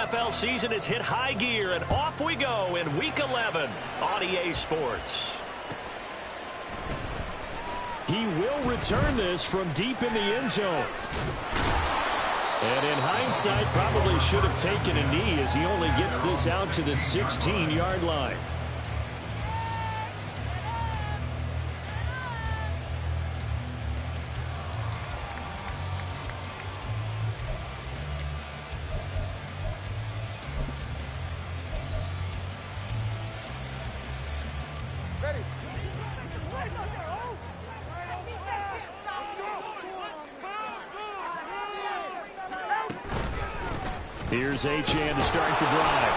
NFL season has hit high gear, and off we go in Week 11 on EA Sports. He will return this from deep in the end zone. And in hindsight, probably should have taken a knee as he only gets this out to the 16-yard line. Here's Achane to start the drive.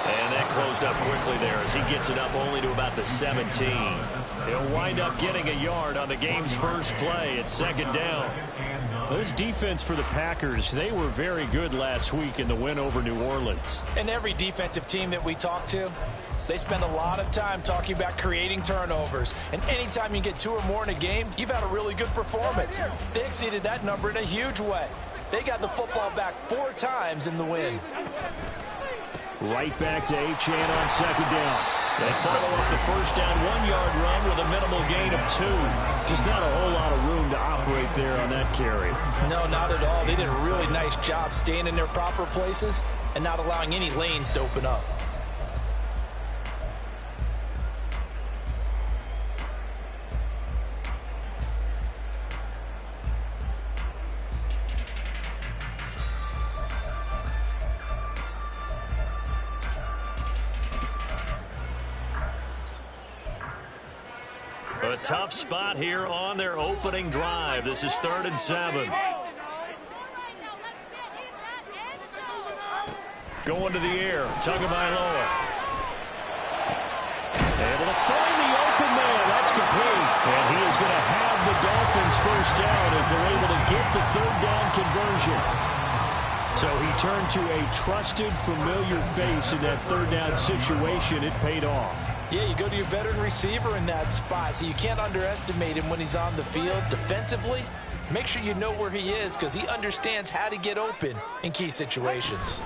And that closed up quickly there as he gets it up only to about the 17. He'll wind up getting a yard on the game's first play. It's second down. This defense for the Packers, they were very good last week in the win over New Orleans. And every defensive team that we talk to, they spend a lot of time talking about creating turnovers. And anytime you get 2 or more in a game, you've had a really good performance. They exceeded that number in a huge way. They got the football back 4 times in the win. Right back to Achane on second down. They follow up the first down 1-yard run with a minimal gain of 2. Just not a whole lot of room to operate there on that carry. No, not at all. They did a really nice job staying in their proper places and not allowing any lanes to open up. A tough spot here on their opening drive. This is 3rd and 7. Going to the air, Tagovailoa. Able to find the open man. That's complete. And he is going to have the Dolphins first down as they're able to get the 3rd down conversion. So he turned to a trusted, familiar face in that 3rd down situation. It paid off. Yeah, you go to your veteran receiver in that spot, so you can't underestimate him when he's on the field defensively. Make sure you know where he is because he understands how to get open in key situations.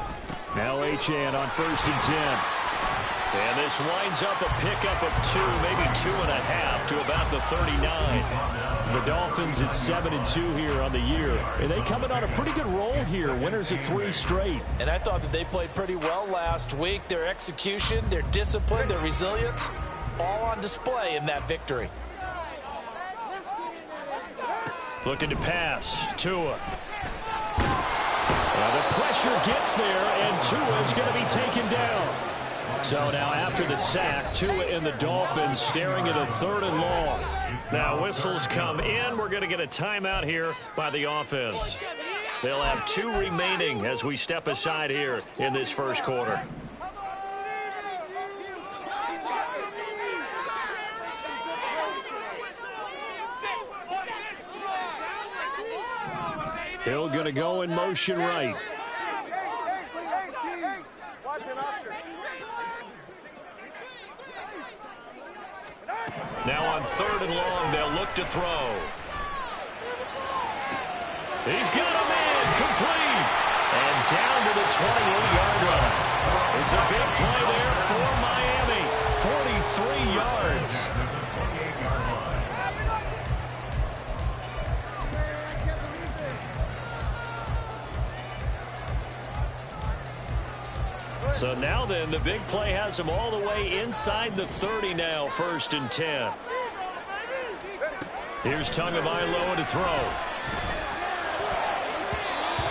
Now Achane on 1st and 10. And this winds up a pickup of 2, maybe 2.5 to about the 39. The Dolphins at 7-2 here on the year. And they coming on a pretty good roll here. Winners of 3 straight. And I thought that they played pretty well last week. Their execution, their discipline, their resilience, all on display in that victory. Looking to pass. Tua. The pressure gets there, and Tua is going to be taken down. So now after the sack, Tua and the Dolphins staring at a 3rd and long. Now whistles come in. We're going to get a timeout here by the offense. They'll have 2 remaining as we step aside here in this first quarter. Hill going to go in motion right. Now on 3rd and long, they'll look to throw. He's got a man, complete. And down to the 28-yard line. It's a big play there for Miami. 43 yards. So now then, the big play has them all the way inside the 30 now, 1st and 10. Here's Tagovailoa to throw.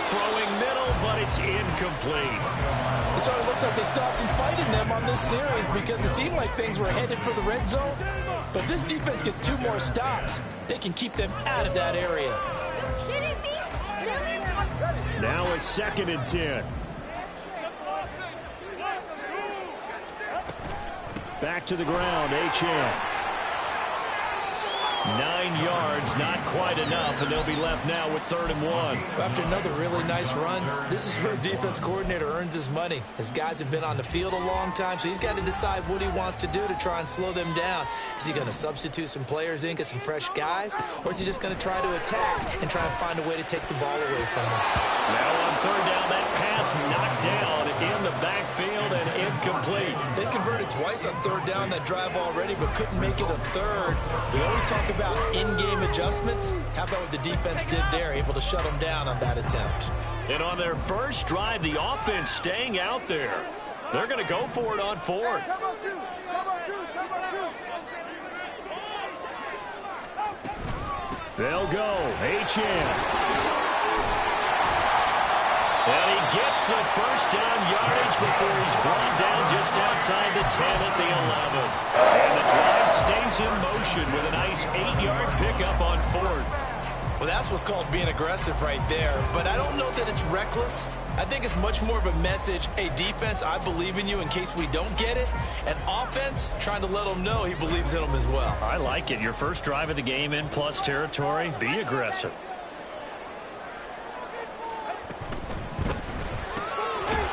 Throwing middle, but it's incomplete. It sort of looks like they still have some fight in them on this series because it seemed like things were headed for the red zone. But if this defense gets 2 more stops, they can keep them out of that area. Now it's 2nd and 10. Back to the ground, Achane. 9 yards, not quite enough, and they'll be left now with 3rd and 1. After another really nice run, this is where a defense coordinator earns his money. His guys have been on the field a long time, so he's got to decide what he wants to do to try and slow them down. Is he going to substitute some players in, get some fresh guys, or is he just going to try to attack and try and find a way to take the ball away from them? Now on 3rd down, that pass pass knocked down in the backfield and incomplete. They converted twice on third down that drive already, but couldn't make it a third. We always talk about in-game adjustments. How about what the defense did there, able to shut them down on that attempt? And on their first drive, the offense staying out there. They're going to go for it on fourth. They'll go. H.N. And he gets the first down yardage before he's brought down just outside the 10 at the 11. And the drive stays in motion with a nice 8-yard pickup on fourth. Well, that's what's called being aggressive right there. But I don't know that it's reckless. I think it's much more of a message. Hey, defense, I believe in you in case we don't get it. And offense, trying to let them know he believes in them as well. I like it. Your first drive of the game in plus territory. Be aggressive.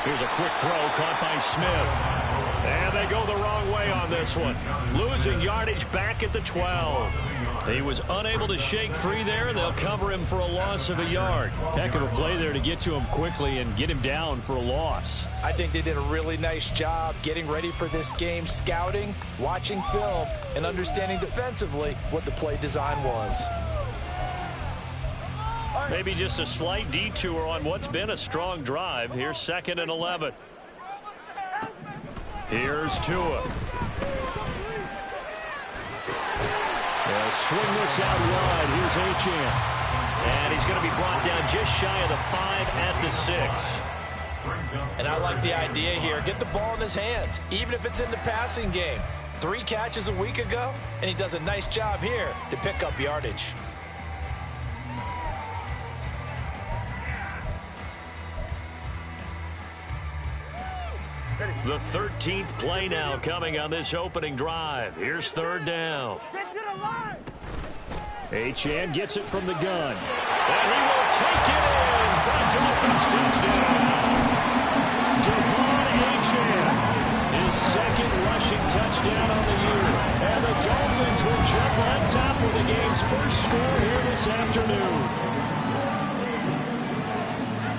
Here's a quick throw caught by Smith. And they go the wrong way on this one. Losing yardage back at the 12. He was unable to shake free there, and they'll cover him for a loss of a yard. Heck of a play there to get to him quickly and get him down for a loss. I think they did a really nice job getting ready for this game, scouting, watching film, and understanding defensively what the play design was. Maybe just a slight detour on what's been a strong drive. Here's 2nd and 11. Here's Tua. They'll swing this out wide. Here's H.N. And he's going to be brought down just shy of the 5 at the 6. And I like the idea here. Get the ball in his hands, even if it's in the passing game. 3 catches a week ago, and he does a nice job here to pick up yardage. The 13th play now coming on this opening drive. Here's 3rd down. H.N. gets it from the gun. And he will take it in for a Dolphins touchdown. Devon H.N. his 2nd rushing touchdown on the year. And the Dolphins will jump on top with the game's first score here this afternoon.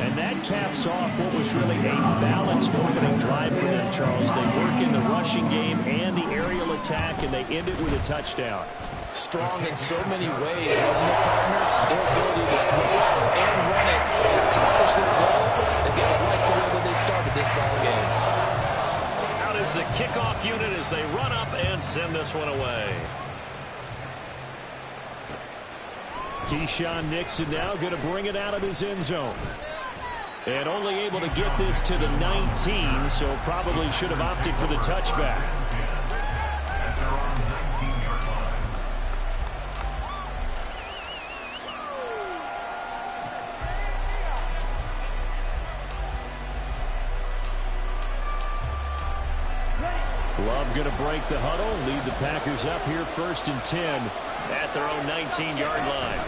And that caps off what was really a balanced opening drive for them, Charles. They work in the rushing game and the aerial attack, and they end it with a touchdown. Strong in so many ways, wasn't it, partner? Their ability to throw it and run it and accomplish their goal. They got to like the way that they started this ball game. Out is the kickoff unit as they run up and send this one away. Keyshawn Nixon now going to bring it out of his end zone. And only able to get this to the 19, so probably should have opted for the touchback. Love going to break the huddle, lead the Packers up here 1st and 10 at their own 19-yard line.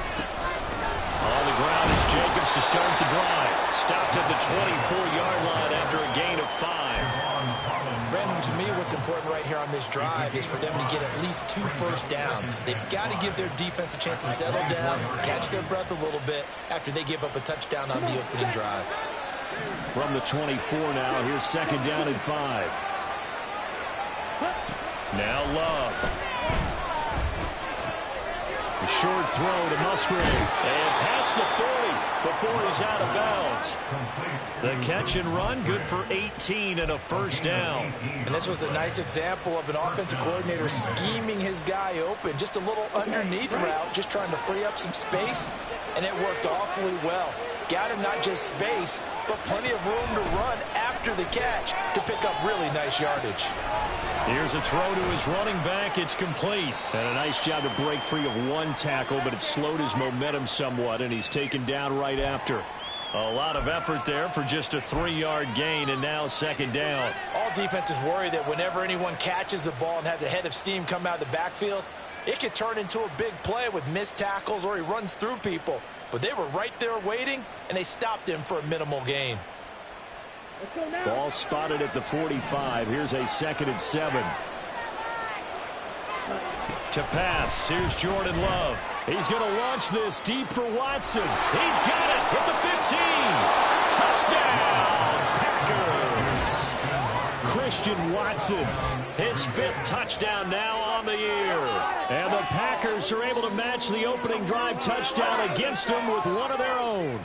On the ground is Jacobs to start the drive. Stopped at the 24-yard line after a gain of 5. Brandon, to me, what's important right here on this drive is for them to get at least 2 first downs. They've got to give their defense a chance to settle down, catch their breath a little bit after they give up a touchdown on the opening drive. From the 24 now, here's 2nd down and 5. Now Love. A short throw to Musgrave. And past the 40 before he's out of bounds. The catch and run, good for 18 and a first down. And this was a nice example of an offensive coordinator scheming his guy open. Just a little underneath route, just trying to free up some space. And it worked awfully well. Got him not just space, but plenty of room to run after the catch to pick up really nice yardage. Here's a throw to his running back. It's complete. And a nice job to break free of 1 tackle, but it slowed his momentum somewhat, and he's taken down right after. A lot of effort there for just a 3-yard gain, and now 2nd down. All defenses worry that whenever anyone catches the ball and has a head of steam come out of the backfield, it could turn into a big play with missed tackles or he runs through people. But they were right there waiting, and they stopped him for a minimal gain. Ball spotted at the 45. Here's a 2nd and 7. To pass, here's Jordan Love. He's going to launch this deep for Watson. He's got it at the 15. Touchdown, Packers. Christian Watson, his 5th touchdown now on the year. And the Packers are able to match the opening drive touchdown against them with one of their own.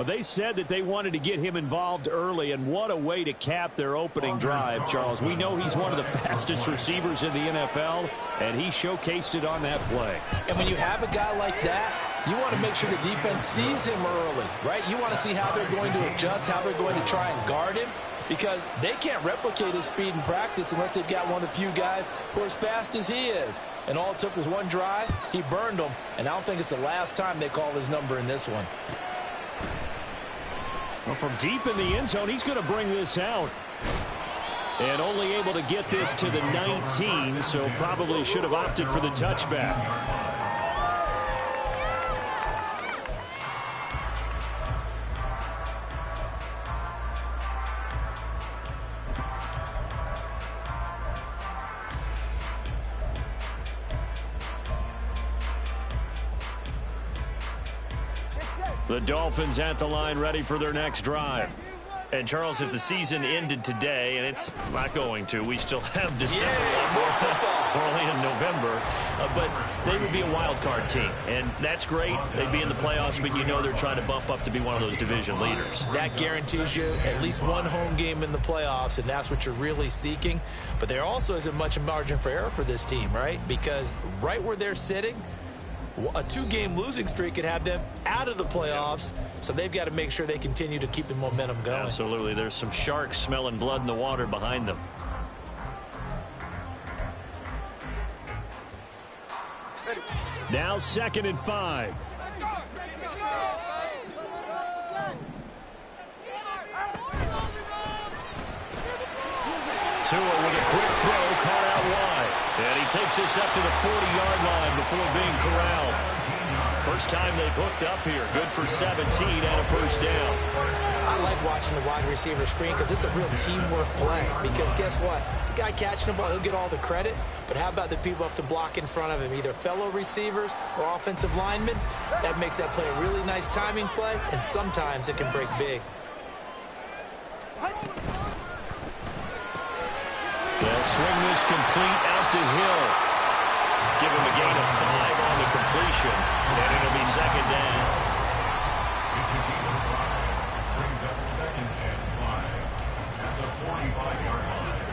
They said that they wanted to get him involved early, and what a way to cap their opening drive, Charles. We know he's one of the fastest receivers in the NFL, and he showcased it on that play. And when you have a guy like that, you want to make sure the defense sees him early, right? You want to see how they're going to adjust, how they're going to try and guard him, because they can't replicate his speed in practice unless they've got one of the few guys who are as fast as he is. And all it took was one drive. He burned them, and I don't think it's the last time they call his number in this one. Well, from deep in the end zone, he's going to bring this out. And only able to get this to the 19, so probably should have opted for the touchback. The Dolphins at the line, ready for their next drive. And, Charles, if the season ended today, and it's not going to, we still have December. We're only in November. But they would be a wild card team, and that's great. They'd be in the playoffs, but you know they're trying to bump up to be one of those division leaders. That guarantees you at least one home game in the playoffs, and that's what you're really seeking. But there also isn't much margin for error for this team, right? Because right where they're sitting, a 2-game losing streak could have them out of the playoffs, so they've got to make sure they continue to keep the momentum going. Absolutely. There's some sharks smelling blood in the water behind them. Now 2nd and 5. Tua with a quick throw, caught out wide. And he takes this up to the 40-yard line before being corralled. First time they've hooked up here. Good for 17 and a first down. I like watching the wide receiver screen because it's a real teamwork play. Because guess what? The guy catching the ball, he'll get all the credit. But how about the people up to block in front of him, either fellow receivers or offensive linemen? That makes that play a really nice timing play, and sometimes it can break big. They'll swing this complete out to Hill. Give him a gain of 5 on the completion, and it'll be 2nd down. Brings up 2nd and 5 at the 45-yard line.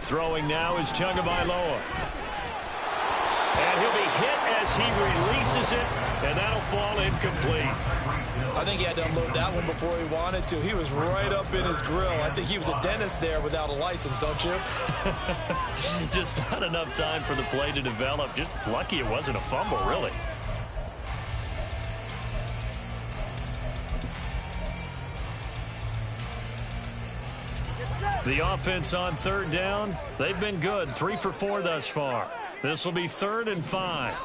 Throwing now is Tagovailoa. And he'll be hit as he releases it, and that'll fall incomplete. I think he had to unload that one before he wanted to. He was right up in his grill. I think he was a dentist there without a license, don't you? Just not enough time for the play to develop. Just lucky it wasn't a fumble, really. The offense on 3rd down, they've been good. 3 for 4 thus far. This will be 3rd and 5.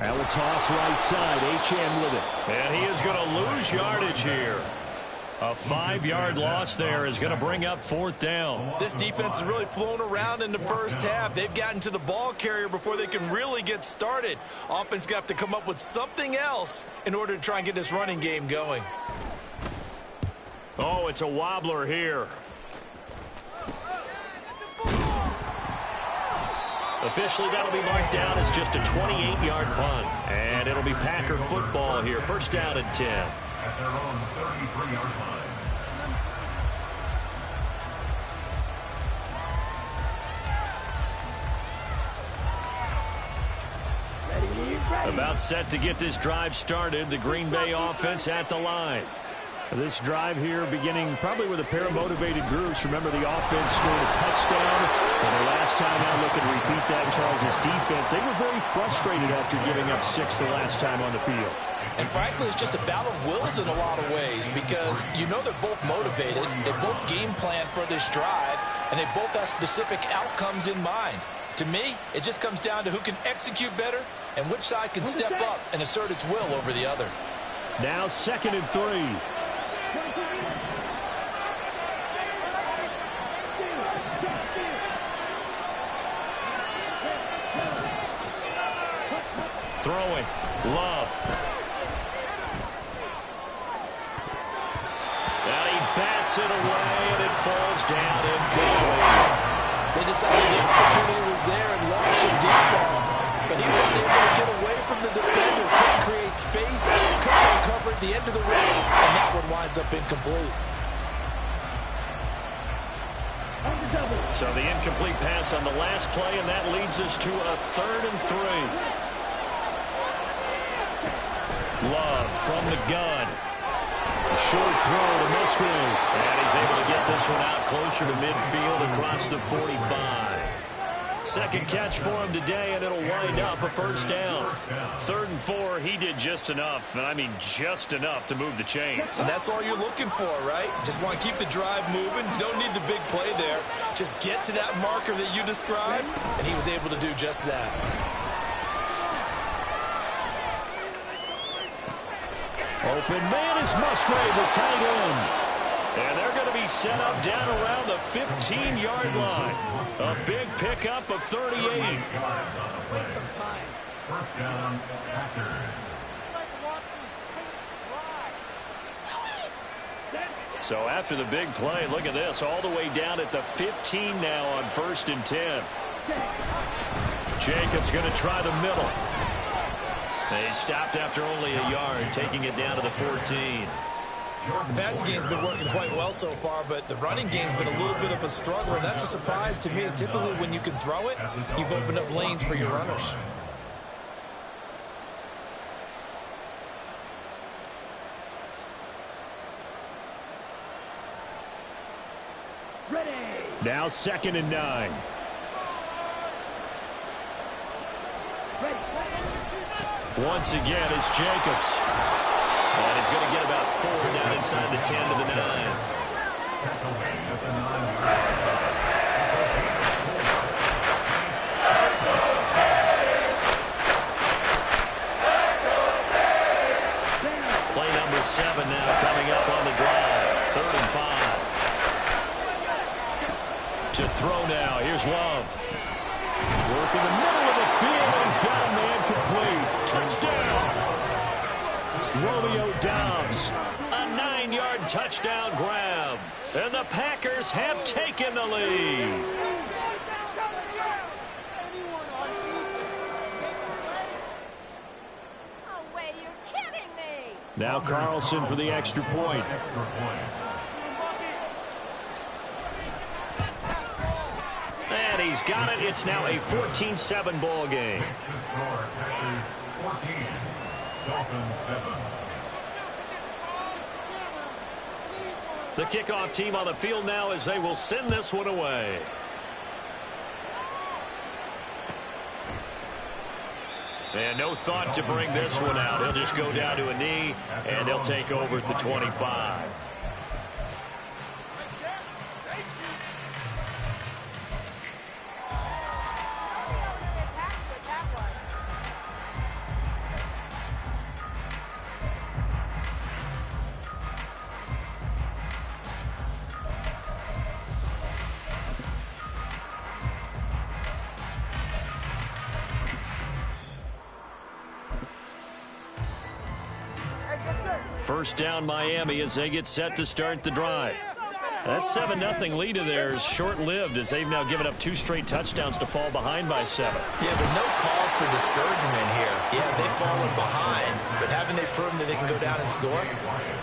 That will toss right side. H.M. with it. And he is going to lose yardage here. A 5-yard loss there is going to bring up 4th down. This defense has really flown around in the first half. They've gotten to the ball carrier before they can really get started. Offense going to have to come up with something else in order to try and get this running game going. Oh, it's a wobbler here. Officially, that'll be marked down as just a 28-yard punt. And it'll be Packer football here. 1st down and 10. At their own 33-yard line. About set to get this drive started. The Green Bay offense at the line. This drive here beginning probably with a pair of motivated groups. Remember, the offense scored a touchdown. And the last time out, look and repeat that in Charles' defense. They were very frustrated after giving up 6 the last time on the field. And frankly, it's just a battle of wills in a lot of ways because you know they're both motivated. They both game plan for this drive, and they both have specific outcomes in mind. To me, it just comes down to who can execute better and which side can step up and assert its will over the other. Now 2nd and 3. Throwing. Love. And he bats it away, and it falls down incomplete. They decided the opportunity was there and launched a deep ball. But he was unable to get away from the defender. Couldn't create space. Couldn't recover at the end of the route. And that one winds up incomplete. So the incomplete pass on the last play, and that leads us to a 3rd and 3. Love from the gun. A short throw to Musgrave. And he's able to get this one out closer to midfield across the 45. Second catch for him today, and it'll wind up a 1st down. 3rd and 4, he did just enough, and I mean just enough to move the chains. And that's all you're looking for, right? Just want to keep the drive moving. You don't need the big play there. Just get to that marker that you described, and he was able to do just that. Open man is Musgrave, the tight end. And they're going to be set up down around the 15-yard line. A big pickup of 38. Waste of time. 1st down, Packers. So after the big play, look at this, all the way down at the 15 now on 1st and 10. Jacobs going to try the middle. They stopped after only a yard, taking it down to the 14. The passing game's been working quite well so far, but the running game's been a little bit of a struggle. That's a surprise to me. Typically, when you can throw it, you've opened up lanes for your runners. Ready. Now 2nd and 9. Once again, it's Jacobs. And he's going to get about 4 down inside the 10 to the 9. Play number 7 now coming up on the drive. 3rd and 5. To throw now. Here's Love. Work in the middle of the field. He's got a man complete. Touchdown. Romeo Dobbs. A 9-yard touchdown grab. And the Packers have taken the lead. Oh, wait, you're kidding me. Now Carlson for the extra point. And he's got it. It's now a 14-7 ball game. Packers 14, Dolphins 7. The kickoff team on the field now as they will send this one away. And no thought to bring this one out. He'll just go down to a knee, and they'll take over at the 25. First down Miami as they get set to start the drive. That 7-0 lead of theirs short-lived as they've now given up 2 straight touchdowns to fall behind by 7. Yeah, but no cause for discouragement here. Yeah, they've fallen behind, but haven't they proven that they can go down and score?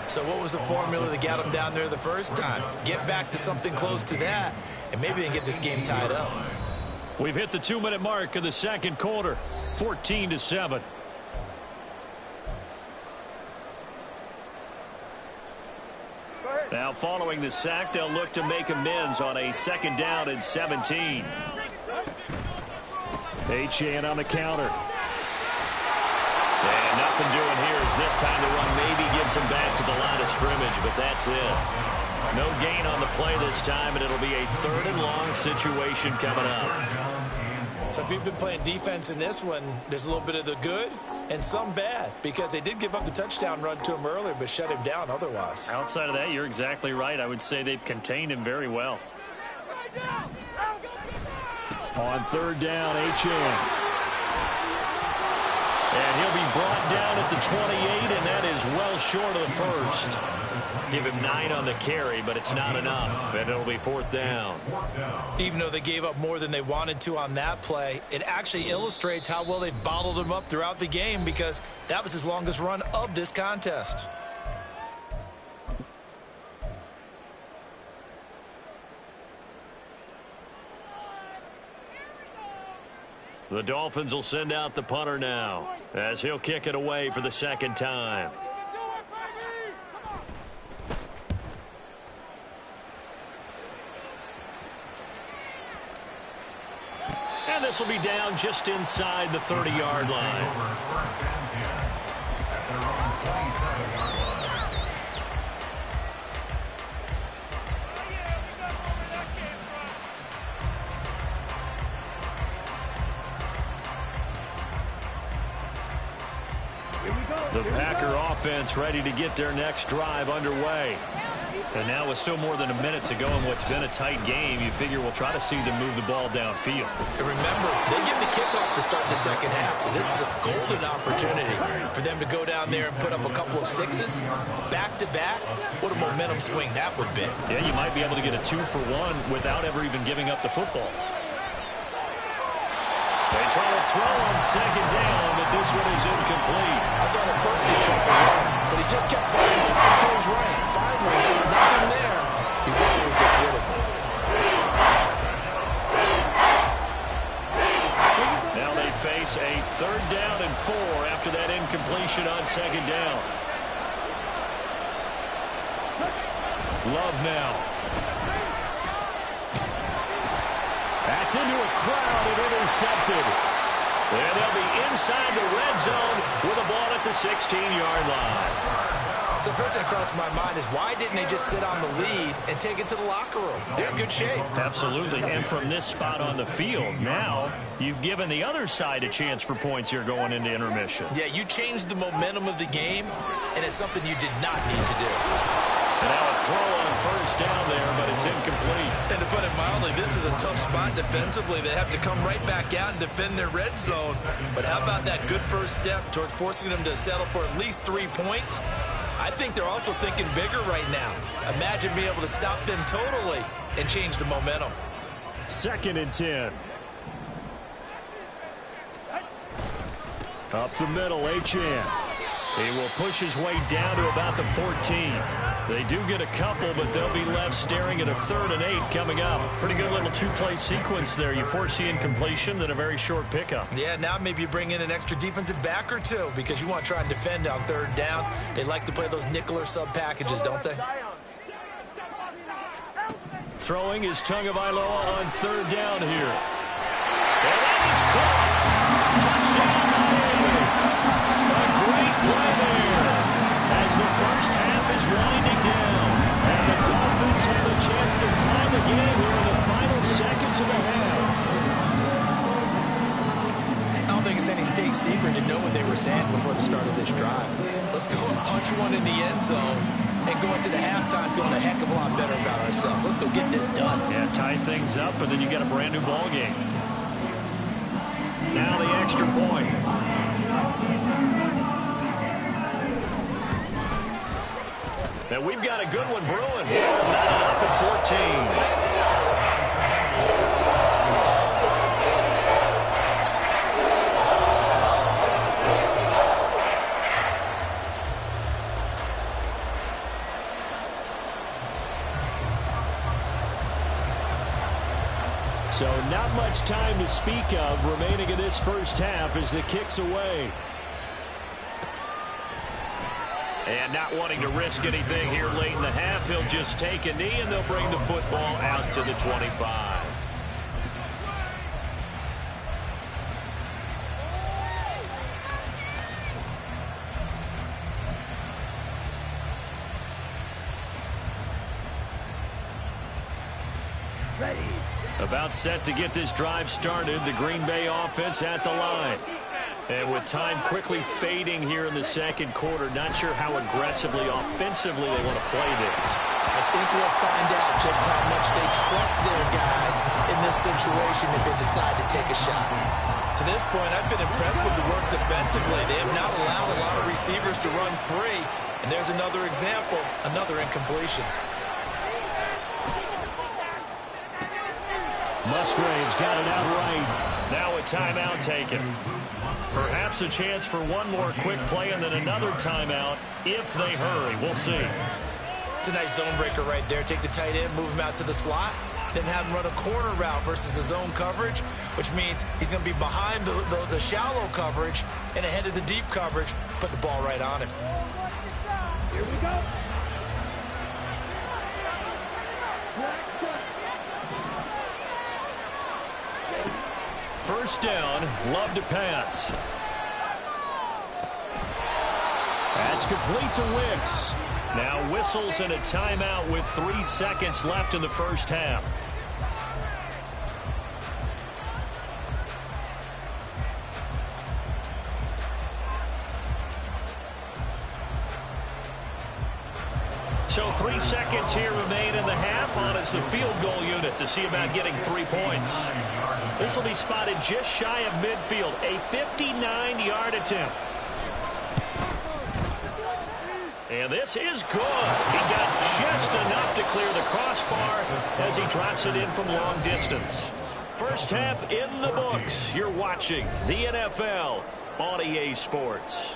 So what was the formula that got them down there the first time? Get back to something close to that, and maybe they can get this game tied up. We've hit the 2-minute mark of the second quarter, 14-7. Now following the sack, they'll look to make amends on a 2nd down and 17. Achane on the counter. And nothing doing here as this time the run maybe gets him back to the line of scrimmage, but that's it. No gain on the play this time, and it'll be a 3rd and long situation coming up. So if you've been playing defense in this one, there's a little bit of the good and some bad, because they did give up the touchdown run to him earlier, but shut him down otherwise. Outside of that, you're exactly right. I would say they've contained him very well. On third down, Achane. And he'll be brought down at the 28, and that is well short of the first. Give him 9 on the carry, but it's not enough, and it'll be fourth down. Even though they gave up more than they wanted to on that play, it actually illustrates how well they've bottled him up throughout the game, because that was his longest run of this contest. The Dolphins will send out the punter now, as he'll kick it away for the second time. And this will be down just inside the 30-yard line. The Packer offense ready to get their next drive underway. And now with still more than a minute to go in what's been a tight game, you figure we'll try to see them move the ball downfield. And remember, they get the kickoff to start the second half, so this is a golden opportunity for them to go down there and put up a couple of sixes back-to-back. What a momentum swing that would be. Yeah, you might be able to get a 2-for-1 without ever even giving up the football. They try to throw on second down, but this one is incomplete. I thought at first he tried to run, but he just kept buying time to his right. Finally, nothing there. He runs and gets rid of it. Now they face a 3rd down and 4 after that incompletion on second down. Love now. That's into a crowd and intercepted. And they'll be inside the red zone with a ball at the 16-yard line. So first thing that crossed my mind is, why didn't they just sit on the lead and take it to the locker room? They're in good shape. Absolutely. And from this spot on the field, now you've given the other side a chance for points here going into intermission. Yeah, you changed the momentum of the game, and it's something you did not need to do. And now a throw on first down there, but it's incomplete. And to put it mildly, this is a tough spot defensively. They have to come right back out and defend their red zone. But how about that good first step towards forcing them to settle for at least 3 points? I think they're also thinking bigger right now. Imagine being able to stop them totally and change the momentum. 2nd and 10. Up the middle, Achane. He will push his way down to about the 14. They do get a couple, but they'll be left staring at a 3rd and 8 coming up. Pretty good little 2-play sequence there. You force the incompletion, then a very short pickup. Yeah, now maybe you bring in an extra defensive back or two, because you want to try and defend on 3rd down. They like to play those nickel or sub packages, don't they? Throwing is Tagovailoa on 3rd down here. And that is caught. Touchdown, Miami. A great play there as the first half is winding down. And the Dolphins have a chance to tie the game here in the final seconds of the half. I don't think it's any state secret to know what they were saying before the start of this drive. Let's go and punch one in the end zone and go into the halftime feeling a heck of a lot better about ourselves. Let's go get this done. Yeah, tie things up, and then you got a brand new ball game. Now the extra point. And we've got a good one brewing. Up at 14. So not much time to speak of remaining in this first half as the kick's away. And not wanting to risk anything here late in the half, he'll just take a knee and they'll bring the football out to the 25. About set to get this drive started. The Green Bay offense at the line. And with time quickly fading here in the second quarter, not sure how aggressively, offensively they want to play this. I think we'll find out just how much they trust their guys in this situation if they decide to take a shot. To this point, I've been impressed with the work defensively. They have not allowed a lot of receivers to run free. And there's another example, another incompletion. Musgrave's got it outright. Now a timeout taken. Perhaps a chance for one more quick play and then another timeout if they hurry. We'll see. It's a nice zone breaker right there. Take the tight end, move him out to the slot, then have him run a corner route versus the zone coverage, which means he's going to be behind the shallow coverage and ahead of the deep coverage. Put the ball right on him. Here we go. First down, Love to pass. That's complete to Wicks. Now whistles and a timeout with 3 seconds left in the first half. So 3 seconds here remain in the half on as the field goal unit to see about getting 3 points. This will be spotted just shy of midfield, a 59-yard attempt. And this is good. He got just enough to clear the crossbar as he drops it in from long distance. First half in the books. You're watching the NFL on EA Sports.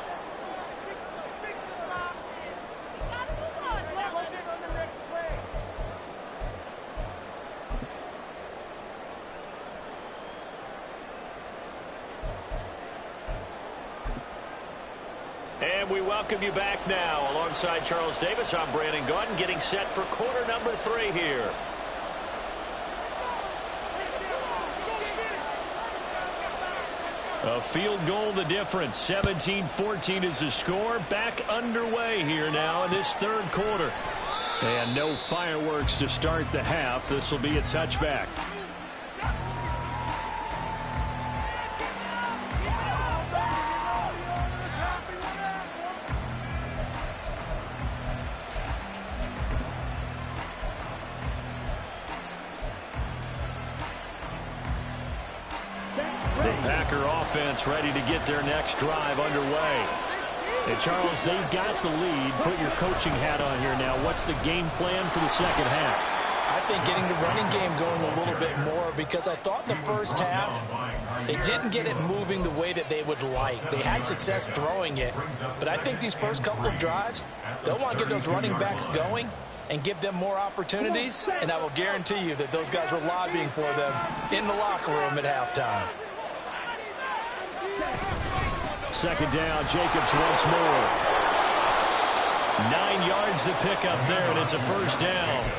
And we welcome you back now. Alongside Charles Davis, I'm Brandon Gaudin, getting set for quarter number 3 here. A field goal the difference. 17-14 is the score. Back underway here now in this third quarter. And no fireworks to start the half. This will be a touchback. Offense ready to get their next drive underway. And Charles, they've got the lead. Put your coaching hat on here now. What's the game plan for the second half? I think getting the running game going a little bit more, because I thought in the first half they didn't get it moving the way that they would like. They had success throwing it, but I think these first couple of drives, they'll want to get those running backs going and give them more opportunities, and I will guarantee you that those guys were lobbying for them in the locker room at halftime. Second down, Jacobs once more. 9 yards to pick up there, and it's a first down.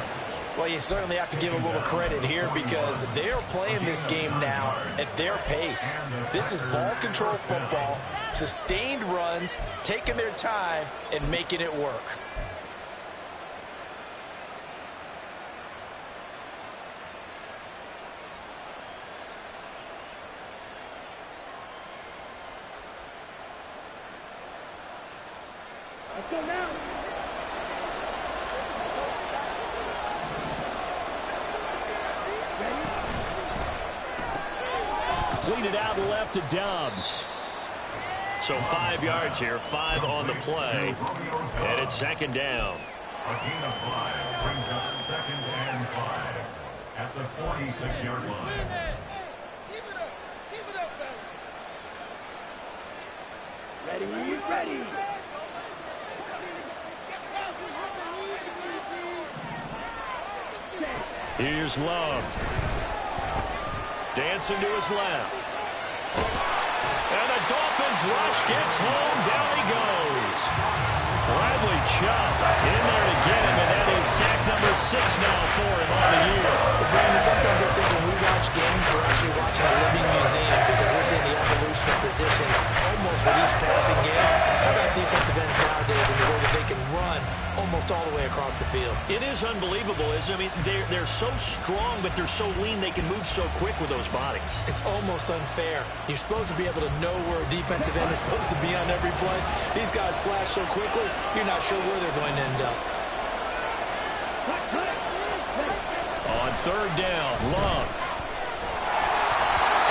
Well, you certainly have to give a little credit here because they're playing this game now at their pace. This is ball control football, sustained runs, taking their time, and making it work. Let's go now. Completed out left to Dobbs. So 5 yards here, 5 on the play, and it's second down. A gain of 5 brings up 2nd and 5 at the 46-yard line. Keep it up, fellas. Ready, ready. Here's Love. Dancing to his left. And the Dolphins rush gets home. Down he goes. Bradley Chubb in there to get him, and that is sack number 6 now for him on the year. But Brandon, sometimes I think when we watch games, we're actually watching a living museum because we're seeing the evolution of positions almost with each passing game. How about defensive ends nowadays and the way that they can run almost all the way across the field. It is unbelievable, isn't it? I mean, they're so strong, but they're so lean they can move so quick with those bodies. It's almost unfair. You're supposed to be able to know where a defensive end is supposed to be on every play. These guys flash so quickly, you're not sure where they're going to end up. On third down, Love.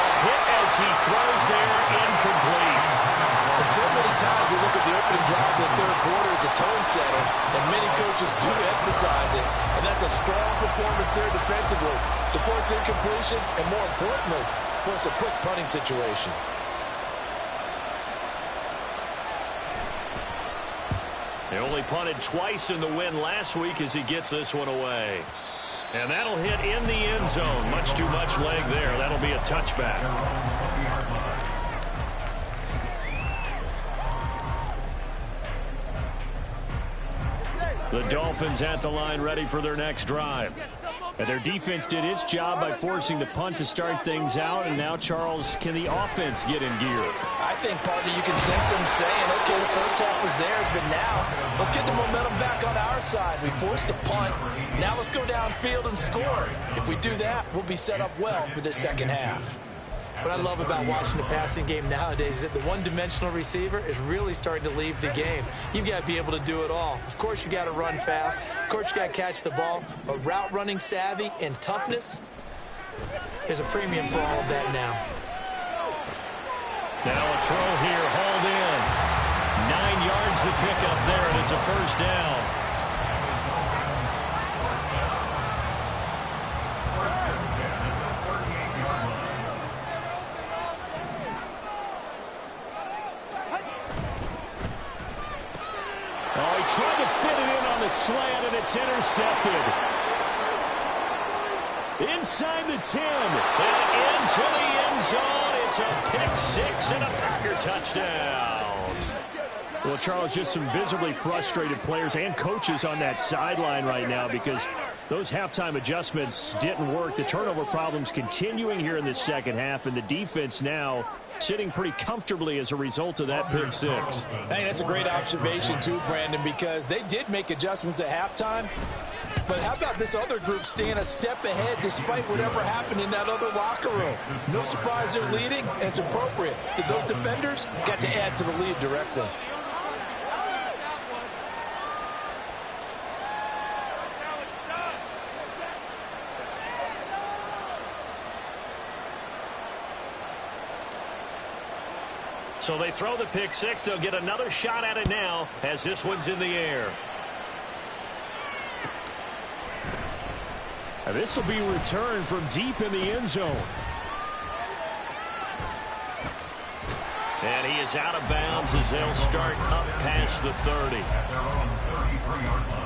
A hit as he throws there, incomplete. And so many times we look at the opening drive of the third quarter as a tone setter, and many coaches do emphasize it. And that's a strong performance there defensively to force incompletion and, more importantly, force a quick punting situation. They only punted twice in the win last week as he gets this one away. And that'll hit in the end zone. Much too much leg there. That'll be a touchback. The Dolphins at the line ready for their next drive. And their defense did its job by forcing the punt to start things out. And now, Charles, can the offense get in gear? I think, partner, you can sense them saying, okay, the first half was theirs, but now let's get the momentum back on our side. We forced a punt. Now let's go downfield and score. If we do that, we'll be set up well for this second half. What I love about watching the passing game nowadays is that the one-dimensional receiver is really starting to leave the game. You've got to be able to do it all. Of course, you got to run fast. Of course, you got to catch the ball. But route running savvy and toughness is a premium for all of that now. Now a throw here, hauled in. 9 yards to pick up there, and it's a first down. Tried to fit it in on the slant, and it's intercepted. Inside the 10, and into the end zone. It's a pick six and a Packer touchdown. Well, Charles, just some visibly frustrated players and coaches on that sideline right now because those halftime adjustments didn't work. The turnover problems continuing here in the second half, and the defense now sitting pretty comfortably as a result of that pick six. Hey, that's a great observation too, Brandon, because they did make adjustments at halftime. But how about this other group staying a step ahead despite whatever happened in that other locker room? No surprise they're leading, and it's appropriate. Those defenders got to add to the lead directly. So they throw the pick six. They'll get another shot at it now as this one's in the air. And this will be returned from deep in the end zone. And he is out of bounds as they'll start up past the 30. At their own 33-yard line.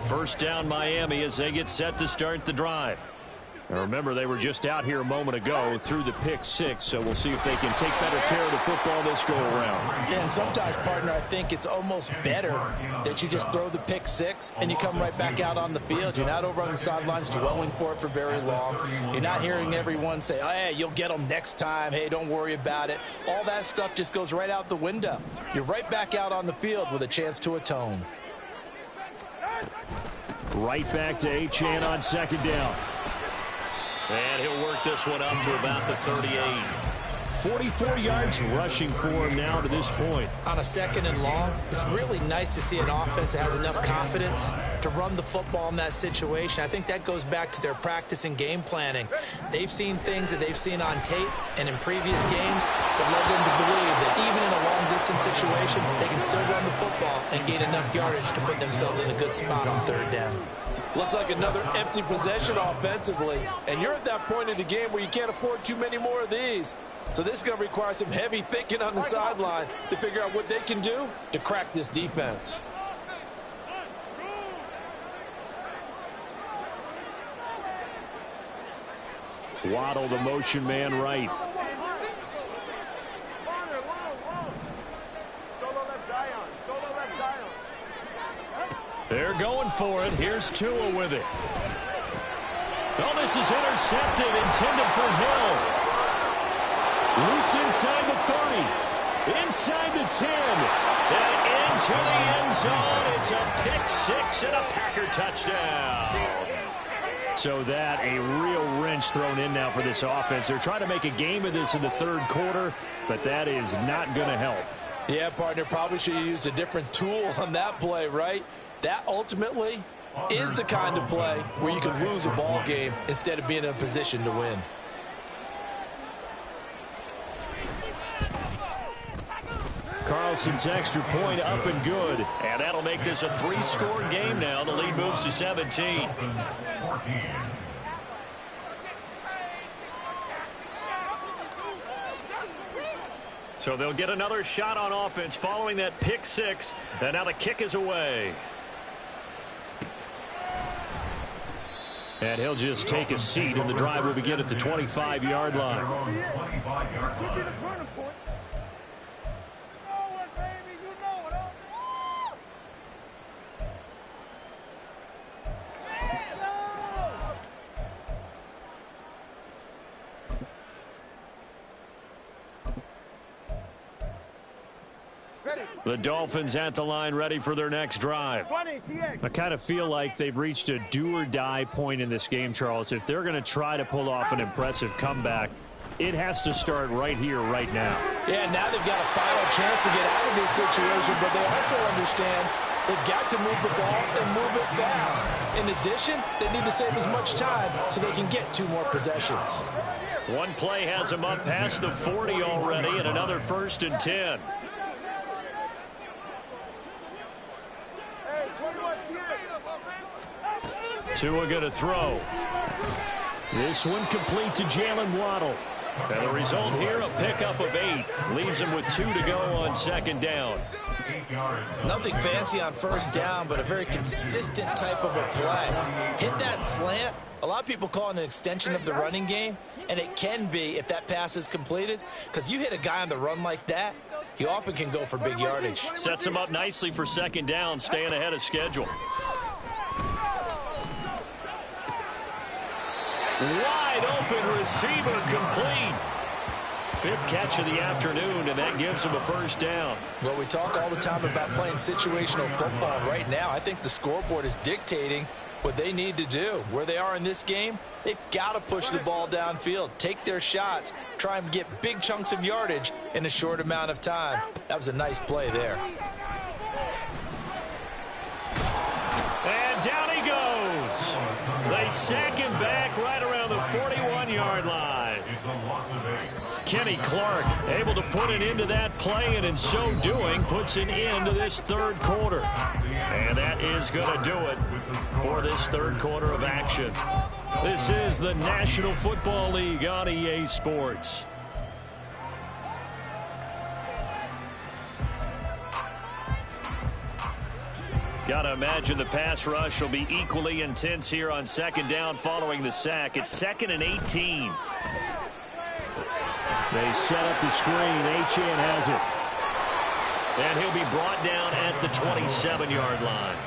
First down Miami as they get set to start the drive. Now remember, they were just out here a moment ago through the pick six, so we'll see if they can take better care of the football this go around. Yeah, and sometimes, partner, I think it's almost better that you just throw the pick six and you come right back out on the field. You're not over on the sidelines dwelling for it for very long. You're not hearing everyone say, oh, hey, you'll get them next time. Hey, don't worry about it. All that stuff just goes right out the window. You're right back out on the field with a chance to atone. Right back to Achane on second down. And he'll work this one up to about the 38. 44 yards rushing for him now to this point. On a second and long, it's really nice to see an offense that has enough confidence to run the football in that situation. I think that goes back to their practice and game planning. They've seen things that they've seen on tape and in previous games that led them to believe that even in a long-distance situation, they can still run the football and gain enough yardage to put themselves in a good spot on third down. Looks like another empty possession offensively. And you're at that point in the game where you can't afford too many more of these. So this is going to require some heavy thinking on the sideline to figure out what they can do to crack this defense. Waddle, the motion man, right. They're going for it. Here's Tua with it. Oh, this is intercepted, intended for Hill. Loose inside the 30. Inside the 10. And into the end zone. It's a pick six and a Packer touchdown. So that a real wrench thrown in now for this offense. They're trying to make a game of this in the third quarter, but that is not going to help. Yeah, partner, probably should have used a different tool on that play, right? That ultimately is the kind of play where you can lose a ball game instead of being in a position to win. Carlson's extra point up and good. And that'll make this a three-score game now. The lead moves to 17. So they'll get another shot on offense following that pick six. And now the kick is away. And he'll just take a seat, and the drive will begin at the 25-yard line. The Dolphins at the line, ready for their next drive. I kind of feel like they've reached a do-or-die point in this game, Charles. If they're going to try to pull off an impressive comeback, it has to start right here, right now. Yeah, now they've got a final chance to get out of this situation, but they also understand they've got to move the ball and move it fast. In addition, they need to save as much time so they can get 2 more possessions. One play has them up past the 40 already, and another 1st and 10. Tua going to throw. This one complete to Jalen Waddle. And the result here, a pickup of 8. Leaves him with 2 to go on 2nd down. Nothing fancy on 1st down, but a very consistent type of a play. Hit that slant. A lot of people call it an extension of the running game, and it can be if that pass is completed, because you hit a guy on the run like that, you often can go for big yardage. Sets him up nicely for 2nd down, staying ahead of schedule. Wide open receiver, complete. 5th catch of the afternoon, and that gives him a 1st down. Well, we talk all the time about playing situational football. Right now, I think the scoreboard is dictating what they need to do. Where they are in this game, they've got to push the ball downfield, take their shots, try and get big chunks of yardage in a short amount of time. That was a nice play there. And down he goes. They sack him back right around the 41-yard line. Kenny Clark able to put an end to that play, and in so doing puts an end to this third quarter. And that is going to do it for this third quarter of action. This is the National Football League on EA Sports. Got to imagine the pass rush will be equally intense here on 2nd down following the sack. It's 2nd and 18. They set up the screen. Achane has it. And he'll be brought down at the 27-yard line.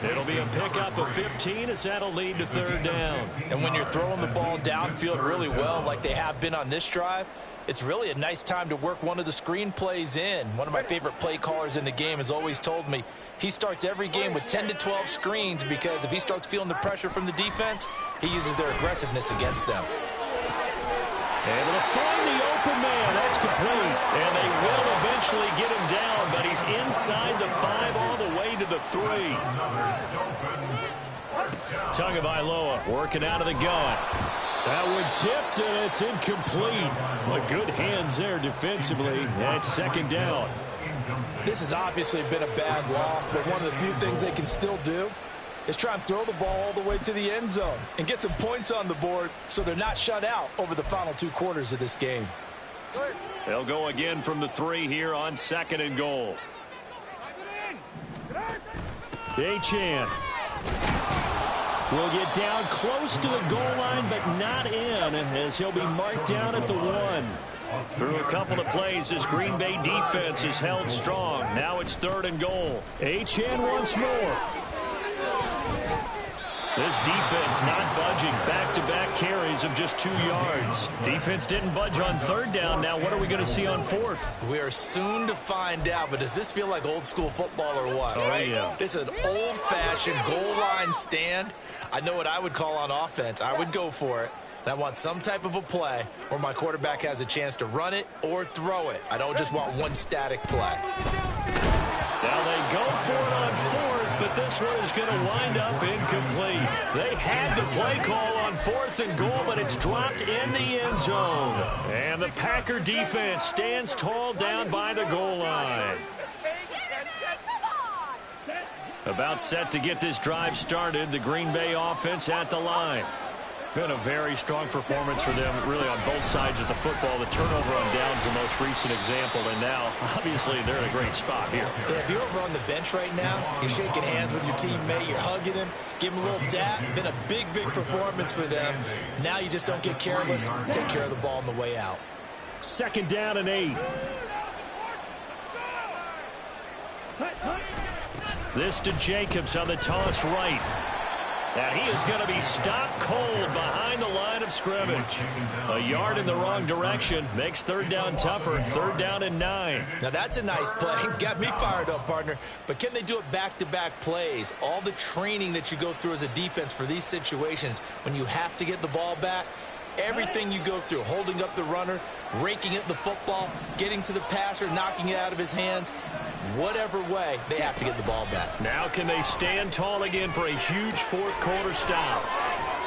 It'll be a pickup of 15 as that'll lead to 3rd down. And when you're throwing the ball downfield really well like they have been on this drive, it's really a nice time to work one of the screen plays in. One of my favorite play callers in the game has always told me he starts every game with 10 to 12 screens, because if he starts feeling the pressure from the defense, he uses their aggressiveness against them. Able to find the open man. That's complete. And they will eventually get him down, but he's inside the 5 all the way to the 3. Tagovailoa working out of the gun. That one tipped, and it's incomplete. Well, good hands there defensively. That's 2nd down. This has obviously been a bad loss, but one of the few things they can still do is try and throw the ball all the way to the end zone and get some points on the board so they're not shut out over the final 2 quarters of this game. They'll go again from the 3 here on 2nd and goal. Achane will get down close to the goal line, but not in, as he'll be marked down at the 1. Through a couple of plays, this Green Bay defense is held strong. Now it's 3rd and goal. Achane once more. This defense not budging. Back-to-back carries of just 2 yards. Defense didn't budge on third down. Now what are we going to see on fourth? We are soon to find out, but does this feel like old school football or what? Oh, right? Yeah. It's an old-fashioned goal line stand. I know what I would call on offense. I would go for it. And I want some type of a play where my quarterback has a chance to run it or throw it. I don't just want one static play. Now they go for it on fourth, but this one is going to wind up incomplete. They had the play call on 4th and goal, but it's dropped in the end zone. And the Packer defense stands tall down by the goal line. About set to get this drive started, the Green Bay offense at the line. Been a very strong performance for them, really, on both sides of the football. The turnover on downs the most recent example, and now, obviously, they're in a great spot here. Yeah, if you're over on the bench right now, you're shaking hands with your teammate, you're hugging him, give him a little dap. Been a big, big performance for them. Now you just don't get careless. Take care of the ball on the way out. 2nd down and 8. This to Jacobs on the toss right. And he is going to be stopped cold behind the line of scrimmage. A yard in the wrong direction makes 3rd down tougher. 3rd down and 9. Now that's a nice play. Got me fired up, partner. But can they do it back-to-back plays? All the training that you go through as a defense for these situations, when you have to get the ball back, everything you go through, holding up the runner, raking at the football, getting to the passer, knocking it out of his hands, whatever way, they have to get the ball back. Now can they stand tall again for a huge 4th quarter stop?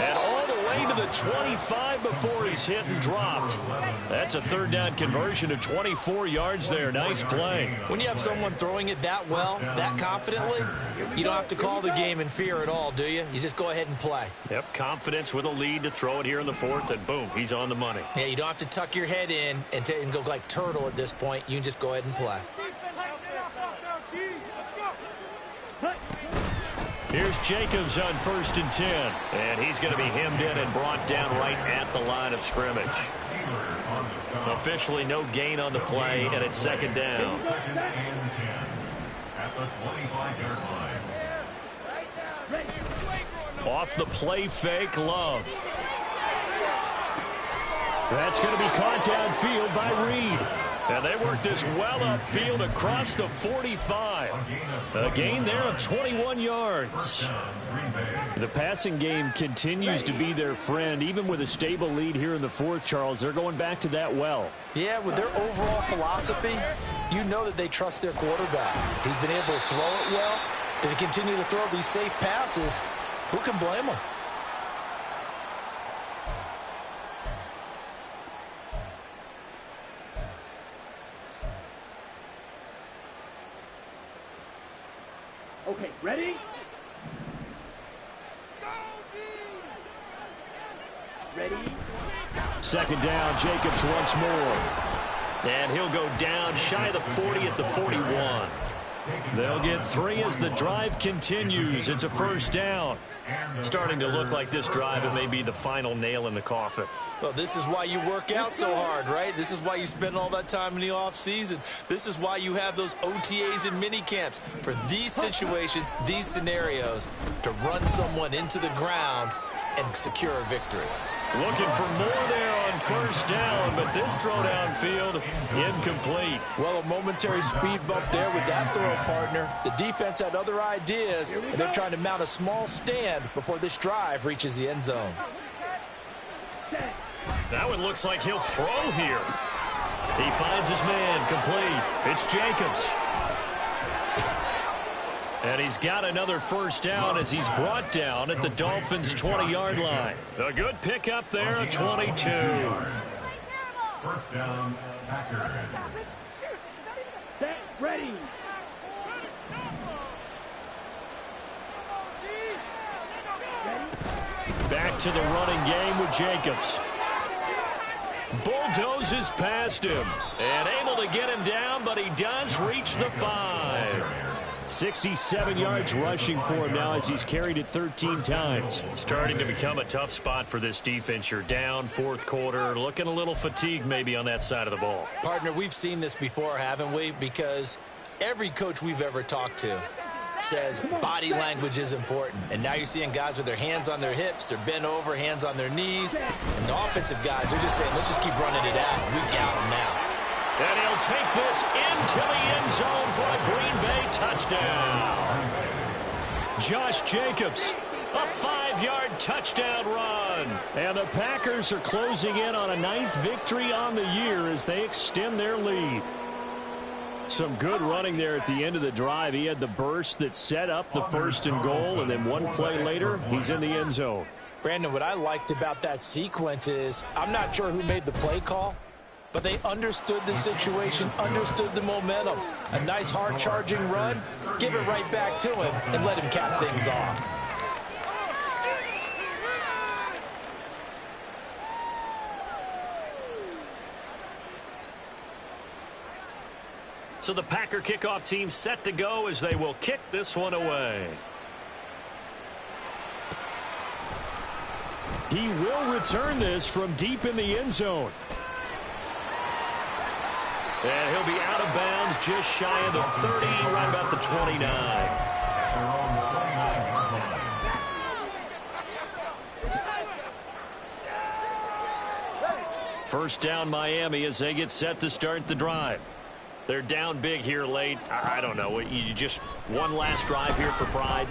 And all the way to the 25 before he's hit and dropped. That's a 3rd down conversion of 24 yards there. Nice play. When you have someone throwing it that well, that confidently, you don't have to call the game in fear at all, do you? You just go ahead and play. Yep, confidence with a lead to throw it here in the 4th, and boom, he's on the money. Yeah, you don't have to tuck your head in and go like turtle at this point. You can just go ahead and play. Here's Jacobs on 1st and 10. And he's going to be hemmed in and brought down right at the line of scrimmage. Officially no gain on the play, and it's 2nd down. 2nd and 10 at the 25-yard line. Off the play fake, Love. That's going to be caught downfield by Reed. And they work this well upfield across the 45. A gain there of 21 yards. The passing game continues to be their friend. Even with a stable lead here in the 4th, Charles, they're going back to that well. Yeah, with their overall philosophy, you know that they trust their quarterback. He's been able to throw it well. If they continue to throw these safe passes, who can blame them? Okay, ready? Ready? 2nd down, Jacobs once more. And he'll go down shy of the 40 at the 41. They'll get 3 as the drive continues. It's a 1st down. Starting to look like this drive, it may be the final nail in the coffin. Well, this is why you work out so hard, right? This is why you spend all that time in the offseason. This is why you have those OTAs and mini camps. For these situations, these scenarios, to run someone into the ground and secure a victory. Looking for more there on 1st down, but this throw downfield incomplete. Well, a momentary speed bump there with that throw, partner. The defense had other ideas, and they're trying to mount a small stand before this drive reaches the end zone. That one looks like he'll throw here. He finds his man, complete. It's Jacobs. And he's got another 1st down as he's brought down at the Dolphins' 20-yard line. A good pickup there, a 22. 1st down, Packers. Set, ready. Back to the running game with Jacobs. Bulldozes past him. And able to get him down, but he does reach the 5. 67 yards rushing for him now as he's carried it 13 times. Starting to become a tough spot for this defense. You're down 4th quarter, looking a little fatigued maybe on that side of the ball. Partner, we've seen this before, haven't we? Because every coach we've ever talked to, says body language is important. And now you're seeing guys with their hands on their hips, they're bent over, hands on their knees. And the offensive guys, they're just saying, let's just keep running it out. We got them now. And he'll take this into the end zone for a Green Bay touchdown. Josh Jacobs, a 5-yard touchdown run. And the Packers are closing in on a 9th victory on the year as they extend their lead. Some good running there at the end of the drive. He had the burst that set up the 1st and goal, and then one play later, he's in the end zone. Brandon, what I liked about that sequence is I'm not sure who made the play call, but they understood the situation, understood the momentum. A nice hard-charging run, give it right back to him, and let him cap things off. So the Packer kickoff team set to go as they will kick this one away. He will return this from deep in the end zone. And he'll be out of bounds just shy of the 30, right about the 29. First down Miami as they get set to start the drive. They're down big here late. I don't know. You just one last drive here for pride.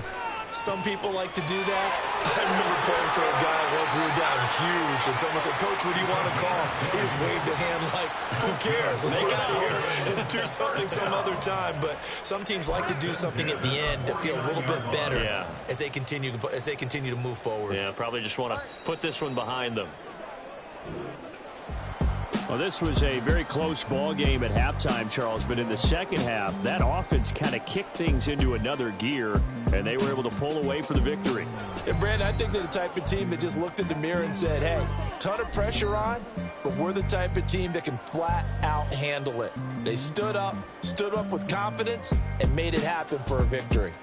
Some people like to do that. I remember playing for a guy once. We were down huge, and someone said, "Coach, what do you want to call?" He just waved a hand like, "Who cares? Let's get out of here and do something some other time." But some teams like to do something at the end to feel a little bit better as they continue to move forward. Yeah, probably just want to put this one behind them. Well, this was a very close ball game at halftime, Charles, but in the second half, that offense kind of kicked things into another gear, and they were able to pull away for the victory. And, Brandon, I think they're the type of team that just looked in the mirror and said, hey, ton of pressure on, but we're the type of team that can flat out handle it. They stood up with confidence, and made it happen for a victory.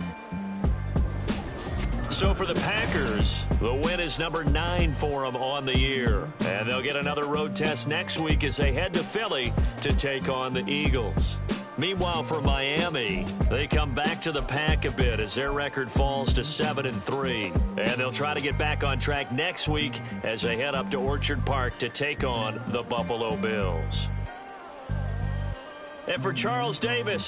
So for the Packers, the win is number 9 for them on the year. And they'll get another road test next week as they head to Philly to take on the Eagles. Meanwhile, for Miami, they come back to the pack a bit as their record falls to 7-3. And they'll try to get back on track next week as they head up to Orchard Park to take on the Buffalo Bills. And for Charles Davis,